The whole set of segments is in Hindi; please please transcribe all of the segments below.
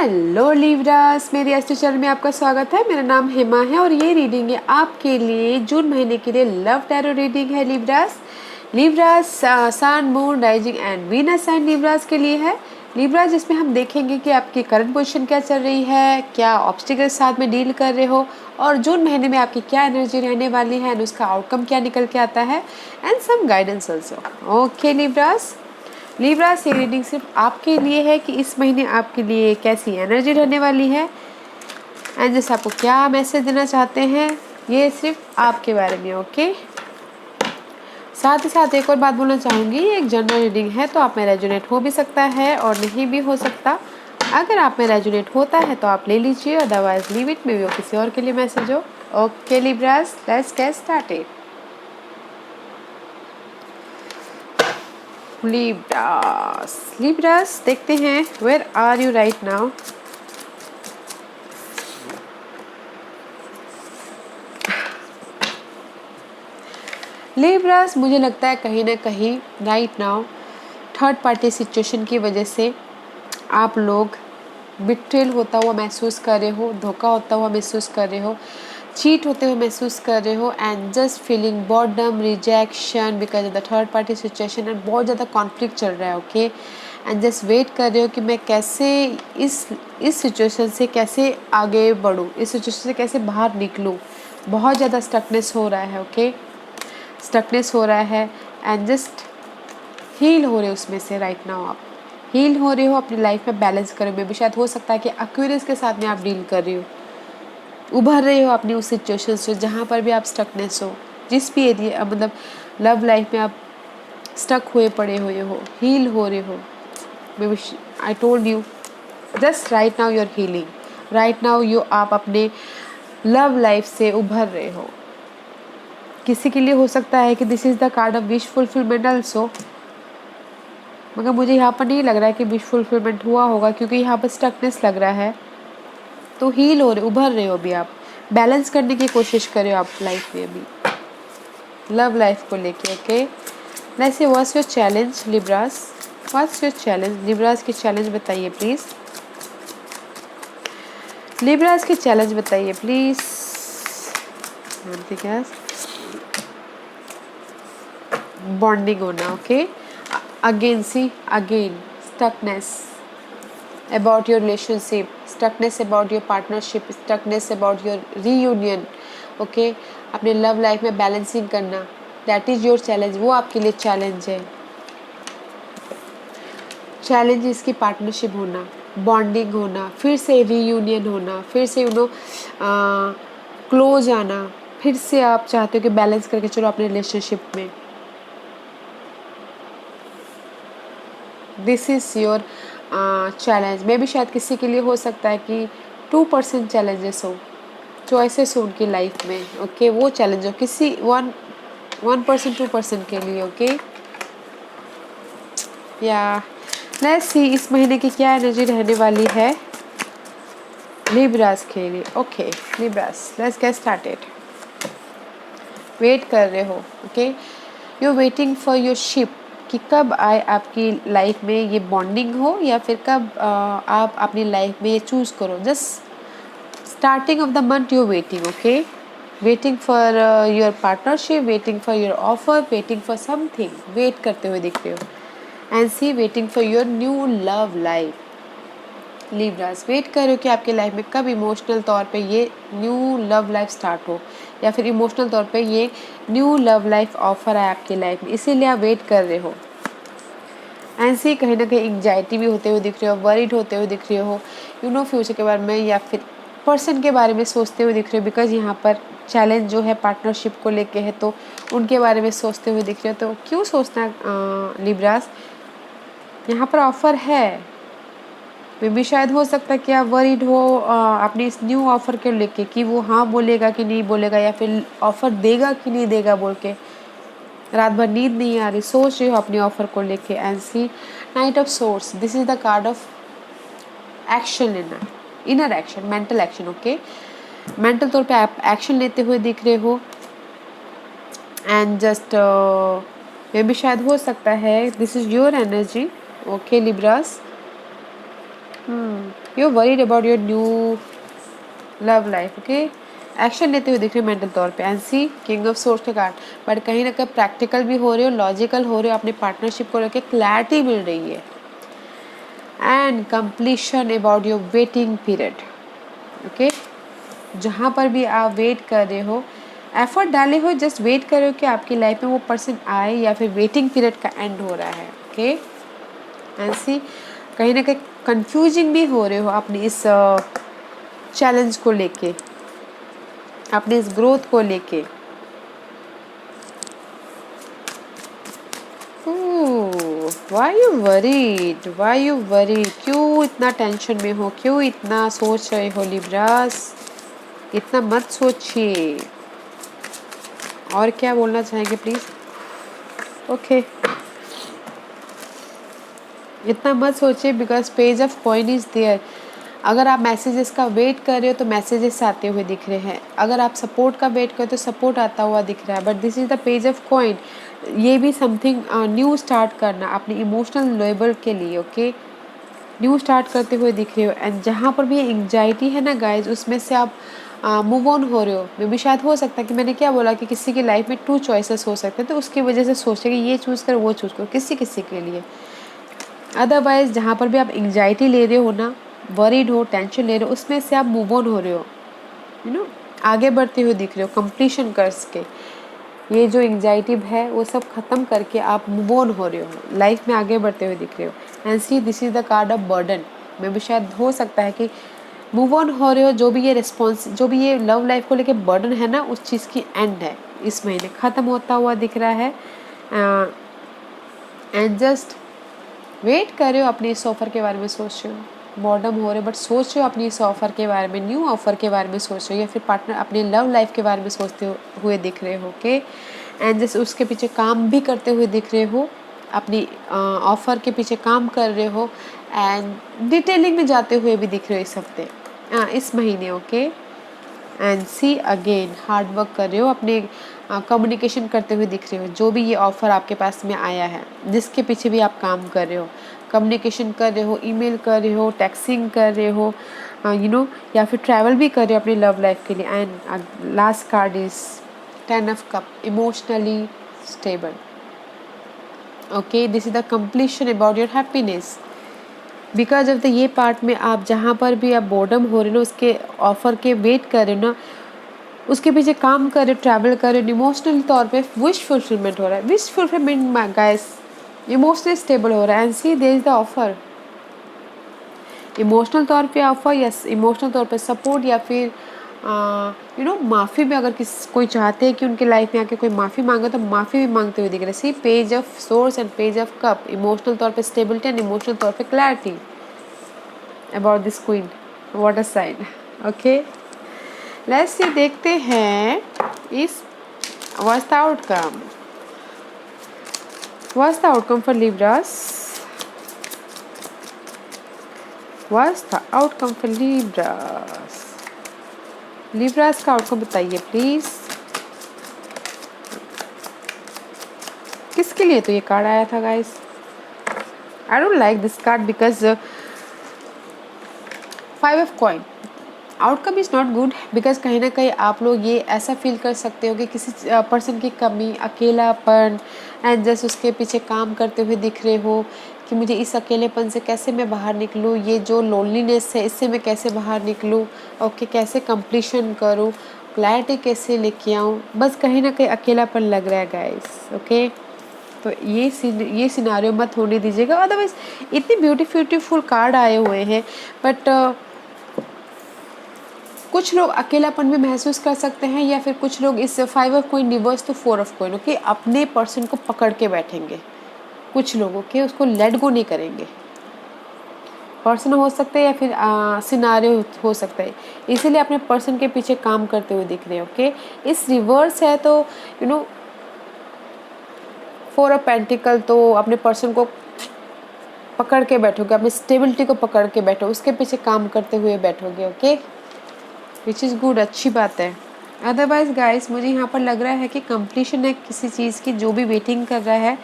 हेलो लिब्रास, मेरी एस्ट्रो चैनल में आपका स्वागत है। मेरा नाम हेमा है और ये रीडिंग है आपके लिए जून महीने के लिए लव टैरो रीडिंग है। Libras sun moon rising and Venus sign Libras के लिए है। लिब्रास जिसमें हम देखेंगे कि आपकी करंट पोजीशन क्या चल रही है, क्या ऑब्स्टिकल साथ में डील कर रहे हो और जून महीने में आपकी क्या एनर्जी रहने वाली है एंड उसका आउटकम क्या निकल के आता है and some guidance also. Okay Libras, ये रीडिंग सिर्फ आपके लिए है कि इस महीने आपके लिए कैसी एनर्जी रहने वाली है एंड जैसे आपको क्या मैसेज देना चाहते हैं, ये सिर्फ आपके बारे में। ओके, साथ ही साथ एक और बात बोलना चाहूँगी, एक जनरल रीडिंग है तो आप में रेजोनेट हो भी सकता है और नहीं भी हो सकता। अगर आप में रेजोनेट होता है तो आप ले लीजिए, अदरवाइज लीव इट, में भी वो किसी और के लिए मैसेज हो। Okay Libras, let's get started. Libras देखते हैं, where are you right now. Libras, मुझे लगता है कहीं ना कहीं right now third party situation की वजह से आप लोग बिट्रेल होता हुआ महसूस कर रहे हो, धोखा होता हुआ महसूस कर रहे हो, चीट होते हुए महसूस कर रहे हो and just feeling boredom, rejection because of the third party situation and बहुत ज़्यादा कॉन्फ्लिक्ट चल रहा है। ओके, एंड जस्ट वेट कर रहे हो कि मैं कैसे इस सिचुएशन से कैसे आगे बढ़ूँ, इस सिचुएशन से कैसे बाहर निकलूँ। बहुत ज़्यादा स्टकनेस हो रहा है। ओके, स्टकनेस हो रहा है एंड जस्ट हील हो रहे हो उसमें से। राइट नाउ आप हील हो रहे हो, अपनी लाइफ में बैलेंस कर रहे हो। भी शायद हो सकता है कि एक्वेरियस के साथ में आप डील कर रहे हो, उभर रहे हो अपनी उस सिचुएशन से जहाँ पर भी आप स्टकनेस हो, जिस भी एरिया मतलब लव लाइफ में आप स्टक हुए पड़े हुए हो, हील हो रहे हो। Maybe I told you just right now you are healing. Right now आप अपने लव लाइफ से उभर रहे हो। किसी के लिए हो सकता है कि this is the card of wish fulfilment also, मगर मुझे यहाँ पर नहीं लग रहा है कि विश फुलफिलमेंट हुआ होगा क्योंकि यहाँ पर स्टकनेस लग रहा है। तो हील हो रहे, उभर रहे हो, अभी आप बैलेंस करने की कोशिश कर रहे हो आप लाइफ में अभी लव लाइफ को लेके। Okay, let's see what's your challenge Libras, what's your challenge Libras की चैलेंज बताइए प्लीज़। लिब्रास की चैलेंज बताइए प्लीज़। बॉन्डिंग होना। Okay, again stuckness about your relationship, stuckness about your partnership, stuckness about your reunion. Okay, अपने लव लाइफ में बैलेंसिंग करना, दैट इज़ योर चैलेंज। वो आपके लिए चैलेंज है। चैलेंज इसकी पार्टनरशिप होना, बॉन्डिंग होना, फिर से रीयूनियन होना, फिर से क्लोज आना, फिर से आप चाहते हो कि बैलेंस करके चलो अपने रिलेशनशिप में। This is your challenge. Maybe शायद किसी के लिए हो सकता है कि 2% चैलेंजेस हो, चॉइसेस हो उनकी लाइफ में। ओके, वो चैलेंज हो किसी 1% 2% के लिए। ओके, या लेट्स सी इस महीने की क्या एनर्जी रहने वाली है लिब्रास के लिए। Okay Libras, let's get started. Wait कर रहे हो। Okay, you waiting for your ship कि कब आए आपकी लाइफ में ये बॉन्डिंग हो या फिर कब आप अपनी लाइफ में ये चूज़ करो। Just starting of the month you waiting. Okay, waiting for your partnership, waiting for your offer, waiting for something, wait करते हुए दिख रहे हो and see waiting for your new love life. Libras, wait कर रहे हो कि आपके लाइफ में कब इमोशनल तौर पे ये न्यू लव लाइफ स्टार्ट हो या फिर इमोशनल तौर पे ये न्यू लव लाइफ ऑफर आए आपकी लाइफ में, इसीलिए आप वेट कर रहे हो। ऐसे ही कहीं ना कहीं एंग्जाइटी भी होते हुए दिख रहे हो, वरीड होते हुए दिख रहे हो, फ्यूचर के बारे में या फिर पर्सन के बारे में सोचते हुए दिख रहे हो। बिकॉज यहाँ पर चैलेंज जो है पार्टनरशिप को लेके है, तो उनके बारे में सोचते हुए दिख रहे हो। तो क्यों सोचना लिब्रास, यहाँ पर ऑफर है। मे भी शायद हो सकता है कि आप वरीड हो अपनी इस न्यू ऑफ़र को लेके कि वो हाँ बोलेगा कि नहीं बोलेगा या फिर ऑफ़र देगा कि नहीं देगा बोल के रात भर नींद नहीं आ रही, सोच रही हो अपनी ऑफ़र को लेके। And see knight of swords, this is the card of action लेना, inner action, mental action. Okay, mental तौर पे आप एक्शन लेते हुए दिख रहे हो एंड जस्ट मे भी शायद हो सकता है this is your energy. Okay Libras, you worried about your new love life, okay. Action लेते हुए दिख रहे हो मेंटल तौर पे, and see king of swords के कार्ड, बट कहीं ना कहीं प्रैक्टिकल भी हो रहे हो, लॉजिकल हो रहे हो, अपने पार्टनरशिप को लेकर क्लैरिटी मिल रही है, and completion about your waiting period, okay. जहाँ पर भी आप वेट कर रहे हो, एफर्ट डाले हो, जस्ट वेट कर रहे हो कि आपकी लाइफ में वो पर्सन आए, या फिर वेटिंग पीरियड का एंड हो रहा है, ओके। एंड सी कहीं ना कहीं कंफ्यूजिंग भी हो रहे हो अपनी इस चैलेंज को लेके, अपने इस ग्रोथ को लेके। Why you worried, why you worried, क्यों इतना टेंशन में हो, क्यों इतना सोच रहे हो लिब्रास, इतना मत सोचिए। और क्या बोलना चाहेंगे प्लीज? ओके, इतना मत सोचिए, because page of coin is there. अगर आप मैसेजेस का वेट कर रहे हो तो मैसेजेस आते हुए दिख रहे हैं, अगर आप सपोर्ट का वेट कर रहे हो तो सपोर्ट आता हुआ दिख रहा है, but this is the page of coin. ये भी समथिंग न्यू स्टार्ट करना अपने इमोशनल लेवल के लिए, ओके। न्यू स्टार्ट करते हुए दिख रहे हो, एंड जहाँ पर भी एंग्जाइटी है ना गाइज, उसमें से आप मूव ऑन हो रहे हो। मे भी शायद हो सकता है कि मैंने क्या बोला कि किसी की लाइफ में 2 चॉइसेस हो सकते हैं, तो उसकी वजह से सोचे कि ये चूज़ कर वो चूज़ करो, किसी किसी के लिए। अदरवाइज जहाँ पर भी आप एंग्जाइटी ले रहे हो ना, वरीड हो, टेंशन ले रहे हो, उसमें से आप मूव ऑन हो रहे हो, यू नो, आगे बढ़ते हुए दिख रहे हो कंप्लीशन करके। ये जो एंग्जाइटी है वो सब खत्म करके आप मूव ऑन हो रहे हो, लाइफ में आगे बढ़ते हुए दिख रहे हो। And see this is the card of burden. Maybe शायद हो सकता है कि मूव ऑन हो रहे हो, जो भी ये रिस्पॉन्स, जो भी ये लव लाइफ को लेके बर्डन है ना, उस चीज़ की एंड है, इस महीने ख़त्म होता हुआ दिख रहा है। एंड जस्ट वेट कर रहे हो, अपने इस ऑफर के बारे में सोच रहे हो, बॉर्डम हो रहे हो, बट सोच रहे हो अपनी इस ऑफर के बारे में, न्यू ऑफर के बारे में सोच रहे हो, या फिर पार्टनर अपने लव लाइफ के बारे में सोचते हुए दिख रहे हो, ओके। एंड जैसे उसके पीछे काम भी करते हुए दिख रहे हो, अपनी ऑफर के पीछे काम कर रहे हो, एंड डिटेलिंग में जाते हुए भी दिख रहे हो इस हफ्ते, इस महीने, okay. And see again hard work कर रहे हो, अपने कम्युनिकेशन करते हुए दिख रहे हो, जो भी ये ऑफ़र आपके पास में आया है, जिसके पीछे भी आप काम कर रहे हो, कम्युनिकेशन कर रहे हो, ईमेल कर रहे हो, टेक्सिंग कर रहे हो, यू नो, या फिर ट्रैवल भी कर रहे हो अपनी लव लाइफ के लिए। And last card is 10 of cup, emotionally stable, okay. This is the completion about your happiness, because of the ये पार्ट में आप जहाँ पर भी आप बोर्डम हो रहे हो ना, उसके ऑफर के वेट कर रहे हो ना, उसके पीछे काम कर रहे हो, ट्रैवल कर रहे हो, इमोशनल तौर पे विश फुलफिलमेंट हो रहा है, wish fulfilment guys, emotionally stable हो रहा है। And see there is the offer, emotional तौर पे ऑफर, यस, इमोशनल तौर पे सपोर्ट, या फिर यू नो माफ़ी भी, अगर कोई चाहते हैं कि उनके लाइफ में आके कोई माफ़ी मांगे तो माफ़ी भी मांगते हुए दिख रहे हैं। See page of swords and page of cup, emotional तौर पे स्टेबिलिटी एंड इमोशनल तौर पे clarity about this queen water sign, okay. Let's see, देखते हैं इस what's the outcome, what's the outcome for Libras, what's the outcome for Libras, Libras का आउटकम बताइए प्लीज। किसके लिए तो ये कार्ड आया था guys? I don't like this card because 5 of coin, outcome is not good, because कहीं ना कहीं आप लोग ये ऐसा फील कर सकते हो कि किसी पर्सन की कमी, अकेलापन, एंड जस्ट उसके पीछे काम करते हुए दिख रहे हो कि मुझे इस अकेलेपन से कैसे मैं बाहर निकलूँ, ये जो लोनलीनेस है इससे मैं कैसे बाहर निकलूँ, ओके, कैसे कंप्लीशन करूँ, क्लैरिटी कैसे लेके आऊँ, बस कहीं ना कहीं अकेलापन लग रहा है गाइस, ओके। तो ये सिनारियो मत होने दीजिएगा, अदरवाइज इतनी ब्यूटीफुल कार्ड आए हुए हैं, बट कुछ लोग अकेलापन भी महसूस कर सकते हैं, या फिर कुछ लोग इस 5 of coin reverse to 4 of coin, okay, अपने पर्सन को पकड़ के बैठेंगे, कुछ लोग, ओके, उसको लेट गो नहीं करेंगे। पर्सन हो सकते हैं या फिर सिनारियो हो सकता है, इसीलिए अपने पर्सन के पीछे काम करते हुए दिख रहे हैं, ओके। इस रिवर्स है तो यू नो 4 ऑफ पेंटिकल, तो अपने पर्सन को पकड़ के बैठोगे, अपनी स्टेबिलिटी को पकड़ के बैठो, उसके पीछे काम करते हुए बैठोगे, ओके, विच इज़ गुड, अच्छी बात है। अदरवाइज गाइस मुझे यहाँ पर लग रहा है कि कंप्लीशन है किसी चीज़ की, जो भी वेटिंग कर रहा है,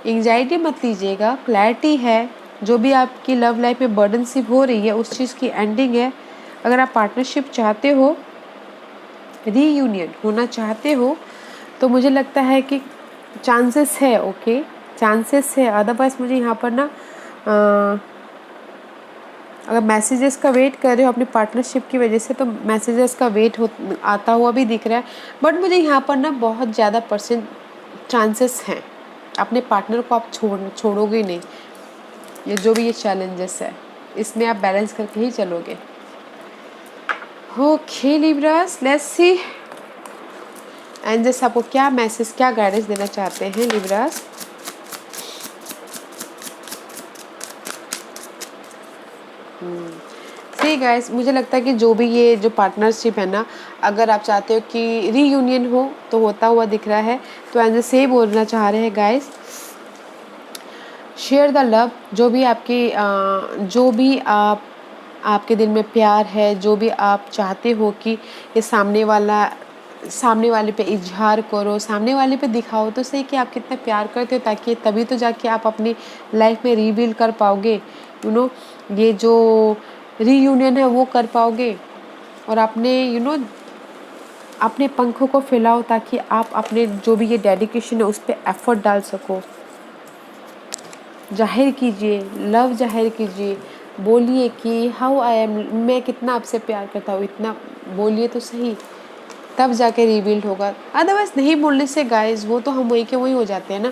एंग्जाइटी मत लीजिएगा, क्लैरिटी है, जो भी आपकी लव लाइफ में बर्डनशिप हो रही है उस चीज़ की एंडिंग है। अगर आप पार्टनरशिप चाहते हो, रीयूनियन होना चाहते हो, तो मुझे लगता है कि चांसेस है, ओके, चांसेस है। अदरवाइज़ मुझे यहाँ पर ना अगर मैसेजेस का वेट कर रहे हो अपनी पार्टनरशिप की वजह से, तो मैसेजेस का वेट आता हुआ भी दिख रहा है। बट मुझे यहाँ पर ना बहुत ज़्यादा परसेंट चांसेस हैं, अपने पार्टनर को आप छोड़ोगे नहीं। ये जो भी ये चैलेंजेस है इसमें आप बैलेंस करके ही चलोगे। Okay Libras, let's see angels आपको क्या मैसेज, क्या गाइडेंस देना चाहते हैं लिब्रास। सी गाइस, मुझे लगता है कि जो भी ये जो पार्टनरशिप है ना, अगर आप चाहते हो कि रीयूनियन हो तो होता हुआ दिख रहा है। तो एंजल्स से बोलना चाह रहे हैं गाइस, शेयर द लव। जो भी आपके दिल में प्यार है, जो भी आप चाहते हो कि ये सामने वाले पे इजहार करो, सामने वाले पे दिखाओ तो सही कि आप कितना प्यार करते हो, ताकि तभी तो जाके आप अपनी लाइफ में रीबिल्ड कर पाओगे। ये जो रीयूनियन है वो कर पाओगे। और अपने पंखों को फैलाओ ताकि आप अपने जो भी ये डेडिकेशन है उस पर एफर्ट डाल सको। जाहिर कीजिए, लव जाहिर कीजिए, बोलिए कि हाउ आई एम, मैं कितना आपसे प्यार करता हूँ, इतना बोलिए तो सही, तब जाके रिबिल्ड होगा। अदरवाइज नहीं बोलने से गाइस, वो तो हम वही के वही हो जाते हैं ना।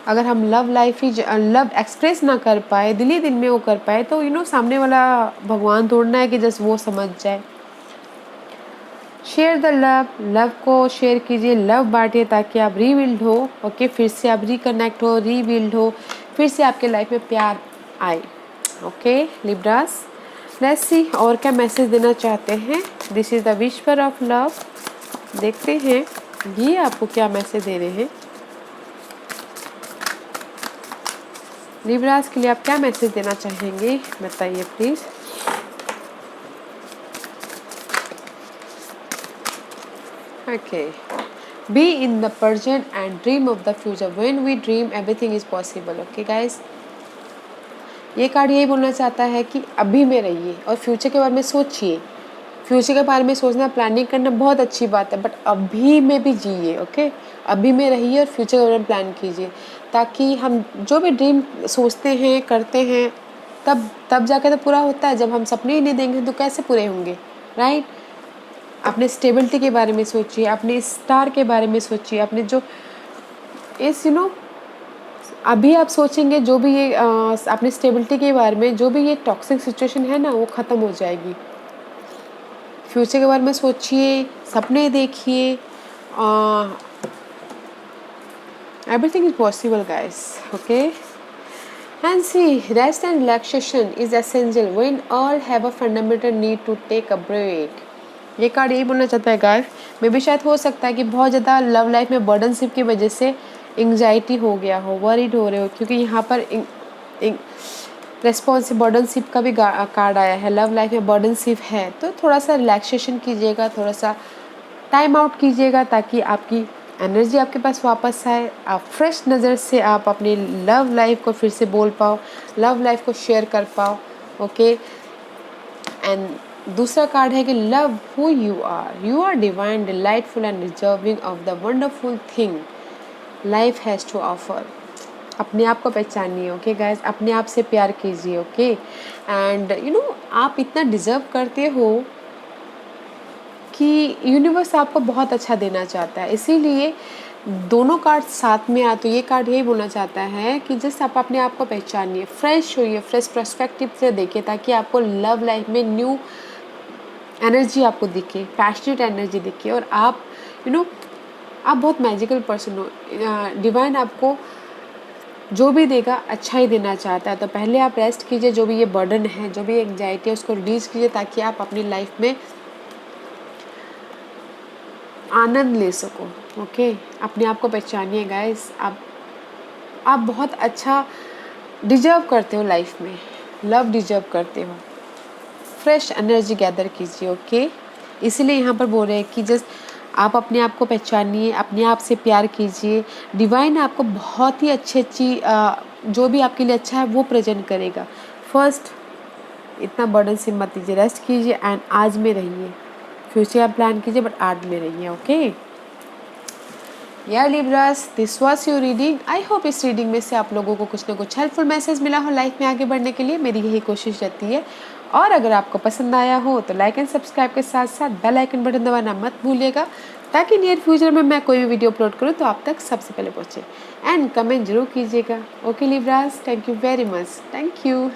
अगर हम लव एक्सप्रेस ना कर पाए, दिल ही दिल में वो कर पाए, तो सामने वाला भगवान तोड़ना है कि जस्ट वो समझ जाए। शेयर द लव को शेयर कीजिए, लव बांटिए ताकि आप रीबिल्ड हो। ओके, फिर से आप रिकनेक्ट हो, रीबिल्ड हो, फिर से आपके लाइफ में प्यार आए। ओके लिब्रास, लेट्स सी और क्या मैसेज देना चाहते हैं। This is the whisper of love. देखते हैं ये आपको क्या मैसेज दे रहे हैं। लिब्रास के लिए आप क्या मैसेज देना चाहेंगे, बताइए please. Okay. Be in the present and dream of the future. When we dream, everything is possible. Okay, guys. ये कार्ड यही बोलना चाहता है कि अभी में रहिए और फ्यूचर के बारे में सोचिए। फ्यूचर के बारे में सोचना, प्लानिंग करना बहुत अच्छी बात है, बट अभी में भी जिए। ओके, अभी में रहिए और फ्यूचर के बारे में प्लान कीजिए, ताकि हम जो भी ड्रीम सोचते हैं, करते हैं, तब जाके तो पूरा होता है। जब हम सपने ही नहीं देंगे तो कैसे पूरे होंगे, राइट। अपने स्टेबिलिटी के बारे में सोचिए, अपने स्टार के बारे में सोचिए, अपने जो अभी आप सोचेंगे जो भी ये अपने स्टेबिलिटी के बारे में, जो भी ये टॉक्सिक सिचुएशन है ना, वो ख़त्म हो जाएगी। फ्यूचर के बारे में सोचिए, सपने देखिए, everything is possible guys. Okay, and see rest and relaxation is essential when all have a fundamental need to take a break. ये कार्ड यही बोलना चाहता है गाइस। मे भी शायद हो सकता है कि बहुत ज़्यादा लव लाइफ में बर्डनशिप की वजह से एंग्जाइटी हो गया हो, वरीड हो रहे हो, क्योंकि यहाँ पर बर्डनशिप का भी कार्ड आया है। लव लाइफ में बर्डनशिप है तो थोड़ा सा रिलैक्सेशन कीजिएगा, थोड़ा सा टाइम आउट कीजिएगा, ताकि आपकी एनर्जी आपके पास वापस आए, आप फ्रेश नज़र से आप अपनी लव लाइफ को फिर से बोल पाओ, लव लाइफ को शेयर कर पाओ। ओके, एंड दूसरा कार्ड है कि love who you are divine, delightful and deserving of the wonderful thing life has to offer. अपने आप को पहचानिए। ओके गाइज, अपने आप से प्यार कीजिए। ओके, एंड आप इतना डिजर्व करते हो कि यूनिवर्स आपको बहुत अच्छा देना चाहता है। इसीलिए दोनों कार्ड साथ में आए, तो ये कार्ड यही बोलना चाहता है कि जस्ट आप अपने आप को पहचानिए, फ्रेश होइए, फ्रेश पर्सपेक्टिव से देखिए, ताकि आपको लव लाइफ में न्यू एनर्जी आपको दिखे, पैशनेट एनर्जी दिखे, और आप आप बहुत मैजिकल पर्सन हो। डिवाइन आपको जो भी देगा अच्छा ही देना चाहता है। तो पहले आप रेस्ट कीजिए, जो भी ये बर्डन है, जो भी एंग्जाइटी है, उसको रिलीज कीजिए, ताकि आप अपनी लाइफ में आनंद ले सको। ओके, अपने आप को पहचानिए गाइस। आप बहुत अच्छा डिजर्व करते हो लाइफ में, लव डिजर्व करते हो। फ्रेश एनर्जी गैदर कीजिए। ओके, इसीलिए यहाँ पर बोल रहे हैं कि जस्ट आप अपने आप को पहचानिए, अपने आप से प्यार कीजिए। डिवाइन आपको बहुत ही अच्छी जो भी आपके लिए अच्छा है वो प्रेजेंट करेगा। फर्स्ट इतना बर्डन से मत लीजिए, रेस्ट कीजिए एंड आज में रहिए। फ्यूचर आप प्लान कीजिए बट आज में रहिए। ओके यार Libras, this was your reading. I hope इस रीडिंग में से आप लोगों को कुछ ना कुछ हेल्पफुल मैसेज मिला हो लाइफ में आगे बढ़ने के लिए। मेरी यही कोशिश रहती है। और अगर आपको पसंद आया हो तो लाइक एंड सब्सक्राइब के साथ साथ बेल आइकन बटन दबाना मत भूलिएगा, ताकि नियर फ्यूचर में मैं कोई भी वीडियो अपलोड करूँ तो आप तक सबसे पहले पहुँचे। एंड कमेंट जरूर कीजिएगा। Okay Libras, thank you very much. Thank you.